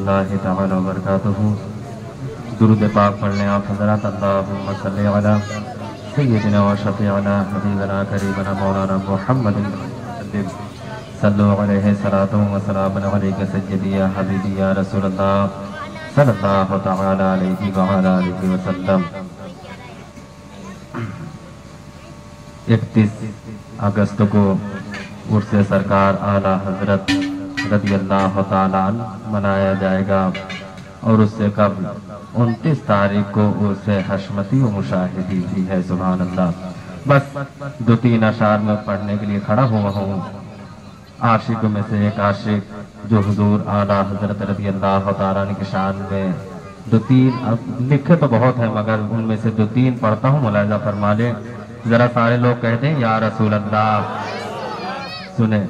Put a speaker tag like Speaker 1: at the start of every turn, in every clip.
Speaker 1: रहमतुल्लाहि तआला व बरकातुहू। दुरूद पाक पढ़ने आप हज़रात अल्लाहुम्मा सल्लि अला सय्यिदिना व शफ़ीअना हबीबना करीमना मौलाना मुहम्मदिन सल्लु अलैहि सलातो व सलामुन अलैका सय्यदी या हबीबी या रसूलल्लाह सल्लल्लाहु तआला अलैहि व अला आलिहि व सल्लम। 31 अगस्त को उर्स सरकार आला हजरत रज़ियल्लाहु ताला अन्हु मनाया जाएगा और उससे कबल 29 तारीख को उर्स हशमती व मुशाहिदी भी है। सुभान अल्लाह। बस 2-3 अशार में पढ़ने के लिए खड़ा हुआ हूँ। आशिक में से एक आशिक जो हुजूर आला हजरत रज़ियल्लाहु ताला अन्हु की शान में 2-3 अब लिखे तो बहुत है मगर उनमें से 2-3 पढ़ता हूँ, मुलाहिजा फरमा ले। जरा सारे लोग कहते हैं या रसूल अल्लाह। सुने।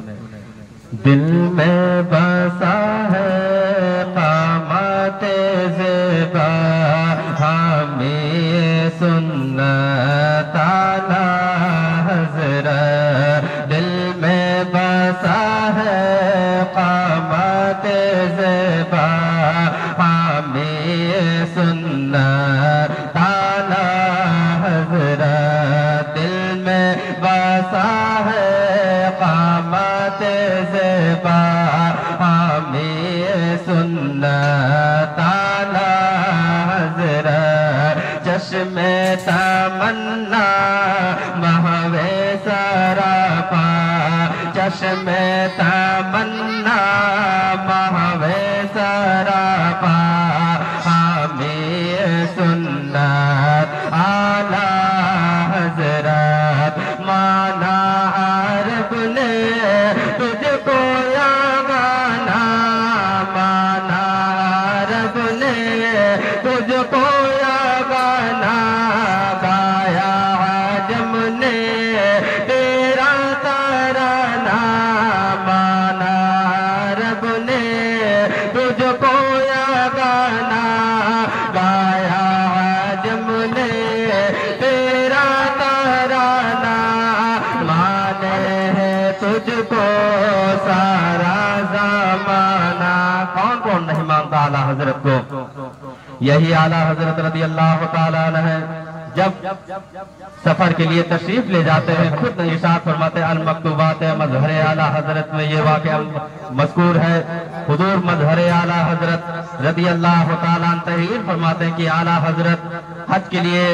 Speaker 1: दिल में बसा है क़ामते ज़ेबा हमें सुन्नत आला हज़रत। दिल में बसा है क़ामते ज़ेबा हमें सुन्नत आला हज़रत। दिल में बसा है क़ामते ज़ेबा हमें सुन्नत आला हज़रत। चश्मे तमन्ना महवे सरापा, चश्मे तमन्ना महवे सरापा हमें सुन्नत आला हज़रत। माना अरब ने तुझको या गाना, माना अरब ने तुझको या गाना, गाया आजम ने तेरा तराना। माना अरब ने तुझको या गाना, गाया आजम ने तेरा तराना। माने है तुझको सारा ज़माना। कौन कौन नहीं मानता आला हजरत को? यही आला हजरत रज़ियल्लाहु ताला अन्हु है। जब सफर के लिए तशरीफ ले जाते हैं खुद इरशाद फरमाते हैं अल मकतूबात मज़हर आला हजरत में ये वाक़या मज़कूर है। हुजूर मज़हर आला हजरत रज़ियल्लाहु ताला अन्हु तहरीर फरमाते हैं कि आला हजरत हज के लिए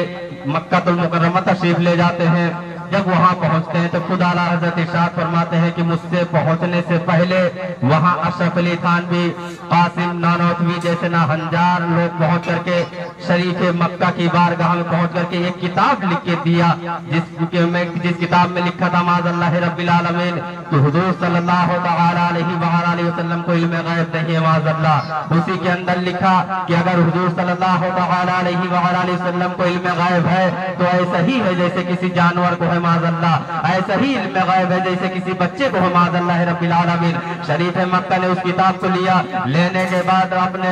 Speaker 1: मक्कातुल मुकर्रमा तशरीफ ले जाते हैं। जब वहां पहुंचते हैं तो खुद आला हजरत इरशाद फरमाते हैं कि मुझसे पहुंचने से पहले वहां अशरफ अली थानवी, कासिम नानौतवी जैसे नाहंजार लोग पहुंच करके शरीफ मक्का की बारगाह में पहुंच करके एक किताब लिख के दिया, जिस किताब में लिखा था माज़अल्लाह रब्बिल आलमीन कि हुजूर सल्लल्लाहु तआला अलैहि वसल्लम को इल्म गैब नहीं है माज़अल्लाह। उसी के अंदर लिखा कि अगर हुजूर सल्लल्लाहु तआला अलैहि वसल्लम को इल्म गैब है तो ऐसा ही है जैसे किसी जानवर को है माज़अल्लाह, ऐसा ही इल्म गैब है जैसे किसी बच्चे को है माज़अल्लाह रब्बिल आलमीन। शरीफ मक्का ने उस किताब को लिया। लेने के बाद अपने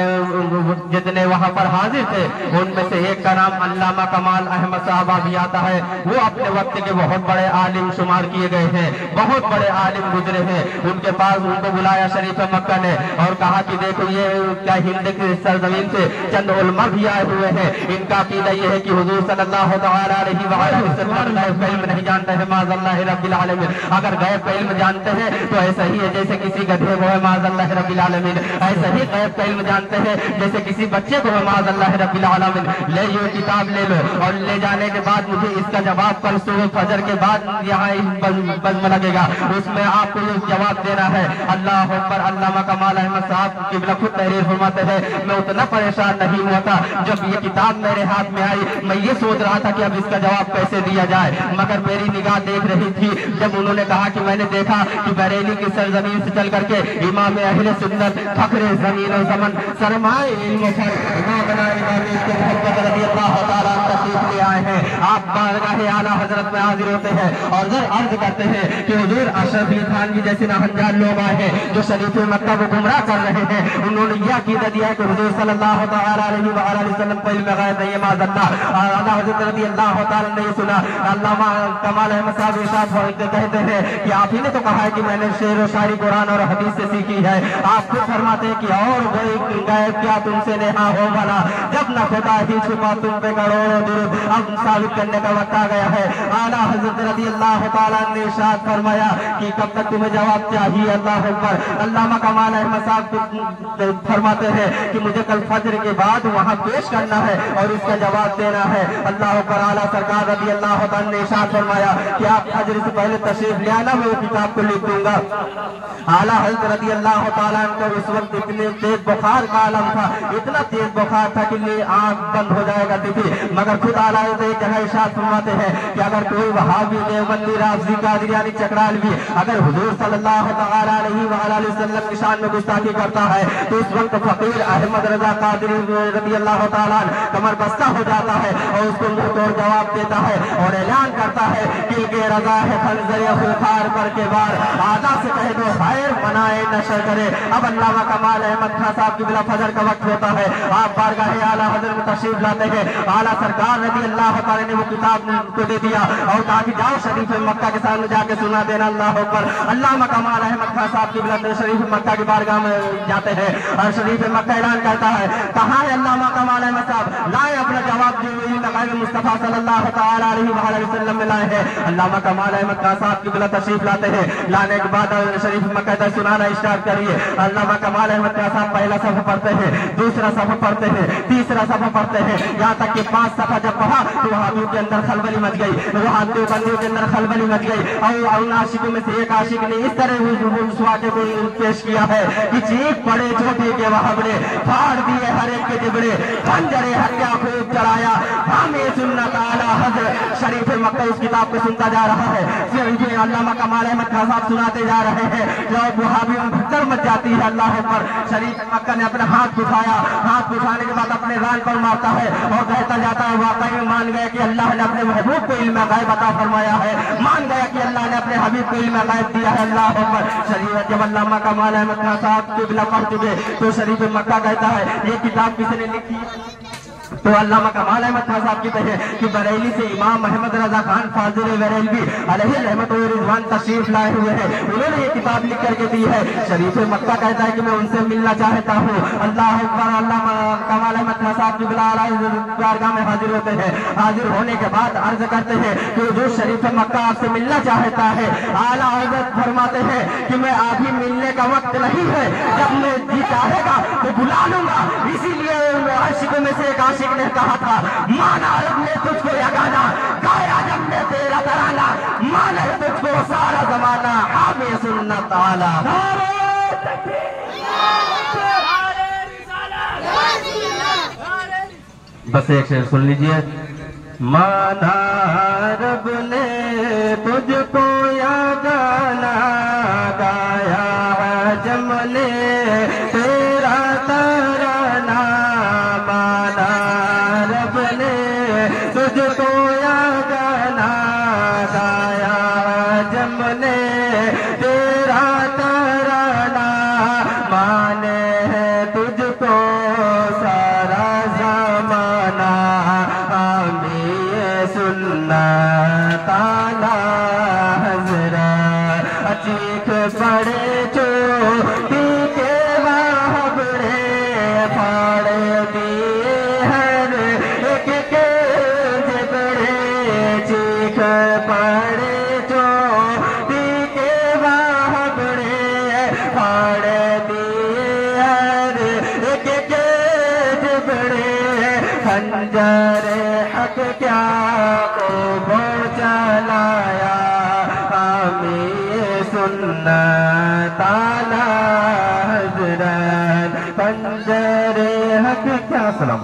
Speaker 1: जितने वहां पर हाजिर थे उनमें से एक का नाम अल्लामा कमाल अहमद साहब भी आता है। वो अपने वक्त के बहुत बड़े आलिम शुमार किए गए हैं, बहुत बड़े आलिम गुजरे हैं। उनके पास उनको बुलाया शरीफ मक्का ने और कहा कि देखो ये क्या हिंद की सरजमीन से चंद उलमा भी आए हुए हैं। इनका अकीदा ये है कि हुजूर सल्लल्लाहु तआला अलैहि वसल्लम गैब नहीं जानते हैं माज़अल्लाह रब्बिल आलमीन। अगर गैब का इल्म जानते हैं तो ऐसा ही है जैसे किसी गधे को है माज़अल्लाह रब्बिल आलमीन। ऐसा ही गैब का इल्म जानते हैं जैसे किसी बच्चे को है माज़अल्लाह रब्बिल आलमीन। ले ये किताब ले लो और ले जाने के बाद मुझे इसका जवाब कल सुबह फजर के बाद यहाँ बज़्म लगेगा, उसमें आपको ये जवाब देना है। अल्लाह अकबर। अल्लामा कमाल अहमद साहब क़िबला खुद तहरीर फरमाते हैं मैं उतना परेशान नहीं हुआ था जब ये किताब मेरे हाथ में आई। मैं ये सोच रहा था कि अब इसका जवाब कैसे दिया जाए, मगर मेरी निगाह देख रही थी जब उन्होंने कहा कि मैंने देखा कि बरेली की सरजमीन से चल करके इमाम अहले सुन्नत फखरे ज़मीन और ज़मन सरमाए इल्म पर इमाम रज़ियल्लाहु ताला तशरीफ ले आए हैं। आप बारगाह आला हजरत में हाजिर होते हैं और अर्ज करते हैं कि हुजूर अशरफ अली थानवी जैसे नाहंजार लोग आए हैं जो शरीफ मक्का को गुमराह कर रहे हैं। उन्होंने यह अकीदा दिया है कि हुजूर सल्लल्लाहु तआला अलैहि वसल्लम को इल्म गैब नहीं है माज़अल्लाह। आला हजरत रज़ी अल्लाह तआला ने सुना, अल्लामा कमाल अहमद साहब इरशाद कहते हैं कि आप ही ने तो कहा है कि मैंने शेर और शायरी कुरान और हदीस से सीखी है। आप खुद फरमाते हैं कि और कोई गायब क्या तुमसे नेहा हो भला, जब न खुदा ही छुपा तुम पे करोड़ों दुरूद। अब साबित करने का वक्त आ गया है। आला हजरत रज़ी अल्लाह तआला ने इरशाद फरमाया कि कब तक तुम्हें जवाब चाहिए। अल्लाह अकबर। अल्लामा कमाल अहमद साहब फरमाते हैं कि मुझे कल फजर के बाद वहाँ पेश करना है और इसका जवाब देना है। अल्लाह अकबर। आला सरकार रज़ी अल्लाह तआला ने इरशाद फरमाया कि आप फजर से पहले तशरीफ ले आना, मैं वो किताब को लिख दूंगा। आला हजरत रज़ी अल्लाह तआला को उस वक्त इतने तेज बुखार का आलम था, इतना तेज बुखार था कि आंख बंद हो जाएगा थी। मगर खुद आला एक जगह इरशाद फरमाते हैं कि अगर कोई वहाबी देवबंदी राफ़ज़ी कादियानी चकरालवी अगर हुजूर सल्लल्लाहु तआला अलैहि वसल्लम की शान में गुस्ताखी करता है तो उस वक्त फकीर अहमद रजा कादरी रज़ी अल्लाह तआला कमर बस्ता हो जाता है और उसको मुंह तोड़ जवाब देता है और ऐलान करता है कि के रजा है खंजर खुखार पर के बार आदा से कह दो खैर मनाए नशर करे। अब अल्लामा कमाल अहमद खान साहब की बिला फजर का वक्त होता है। आप बारगाह आला हजरत में तशरीफ लाते हैं। आला सरकार रज़ी अल्लाह तआला ने वो किताब को दे दिया और कहा कि जाओ शरीफ मक्का के सामने जाके सुना देना। अल्लाह अकबर। अल्लामा कमाल अहमद खान साहब की बिला शरीफ मक्का की बारगाह में जाते हैं और शरीफ मक्का ऐलान करता है, कहाँ है अल्लामा कमाल अहमद साहब, लाए अपना जवाब जो मुस्तफा सल्लल्लाहु तआला अलैहि वसल्लम में लाए हैं। अल्लामा कमाल अहमद खान साहब की बिला तशरीफ लाते हैं। लाने के बाद शरीफ मक्का सुनाना स्टार्ट करिए। अल्लामा कमाल अहमद खान साहब पहला सफ़ा पढ़ते हैं, दूसरा सफ़ा पढ़ते हैं, तीसरा सफ़ा पढ़ते हैं, यहाँ तक कि 5 सफ़ा जब पढ़ा तो वहाबियों के अंदर खलबली मच गई, वहाबियों बंदियों के अंदर खलबली मच गई और उन आशिकों में से एक आशिक ने इस तरह उस वाक़े को पेश किया है कि चीख पड़े चोटी के वहाबड़े, फाड़ दिए हर एक के जिबड़े, खंजरे हत्या खूब चढ़ाया, हमें सुन्नत आला हज़रत। शरीफ मक्का इस किताब को सुनता जा रहा है। अल्लामा कमाल अहमद खान साहब सुनाते जा रहे हैं। जब वहाबियों में भगदड़ मच जाती है, अल्लाह पर शरीफ मक्का ने अपना हाथ उठाया, हाथ उठाने के बाद अपने रान पर मारता है और कहता जाता है वाकई में मान गया कि अल्लाह ने अपने महबूब को इल्म गैब अता फरमाया है, मान गया कि अल्लाह ने अपने हबीब को इल्म गैब दिया है। अल्लाह पर शरीफ जब अल्लामा कमाल अहमद खान साहब के बिला पढ़ चुके तो शरीफ मक्का कहता है ये किताब किसने लिखी? तो अल्लामा कमाल अहमद खान साहब की है कि बरेली से इमाम अहमद रजा खान फाजिल बरेलवी अलैहि रहमत व रिजवान तशरीफ लाए हुए हैं। उन्होंने ये किताब लिख करके दी है। शरीफ मक्का कहता है कि मैं उनसे मिलना चाहता हूँ। अल्लाह अकबर। अल्लामा कमाल अहमद खान साहब की बारगाह में हाजिर होते हैं। हाजिर होने के बाद अर्ज करते हैं कि जो शरीफ मक्का आपसे मिलना चाहता है। आला हज़रत फरमाते हैं कि मैं अभी मिलने का वक्त नहीं है, जब मैं जी चाहेगा तो बुला लूंगा। इसीलिए आशिकों में से एक आशिक ने कहा था माना रब ने तुझको यगाना, गाया जब ने तेरा तराना, माना तुझको सारा जमाना, हमें सुन्नत आला। बस एक शेर सुन लीजिए। माना रब ने तुझको यगाना, गाया जब ने तेरा तराना, माना रब ने तुझको यगाना, गाया जब ने तेरा तराना, माने तुझको सारा ज़माना, हमें सुन्नत आला हज़रत। चीख पड़े चोटी के वहाबड़े, फाड़ दिए हर एक के जिबड़े, चीख पड़े चोटी के वहाबड़े, फाड़ दिए हर एक के जिबड़े, खंजर हक क्या को वो चलाया, हमें सुन्नत आला हज़रत। खंजर हक क्या। सलाम।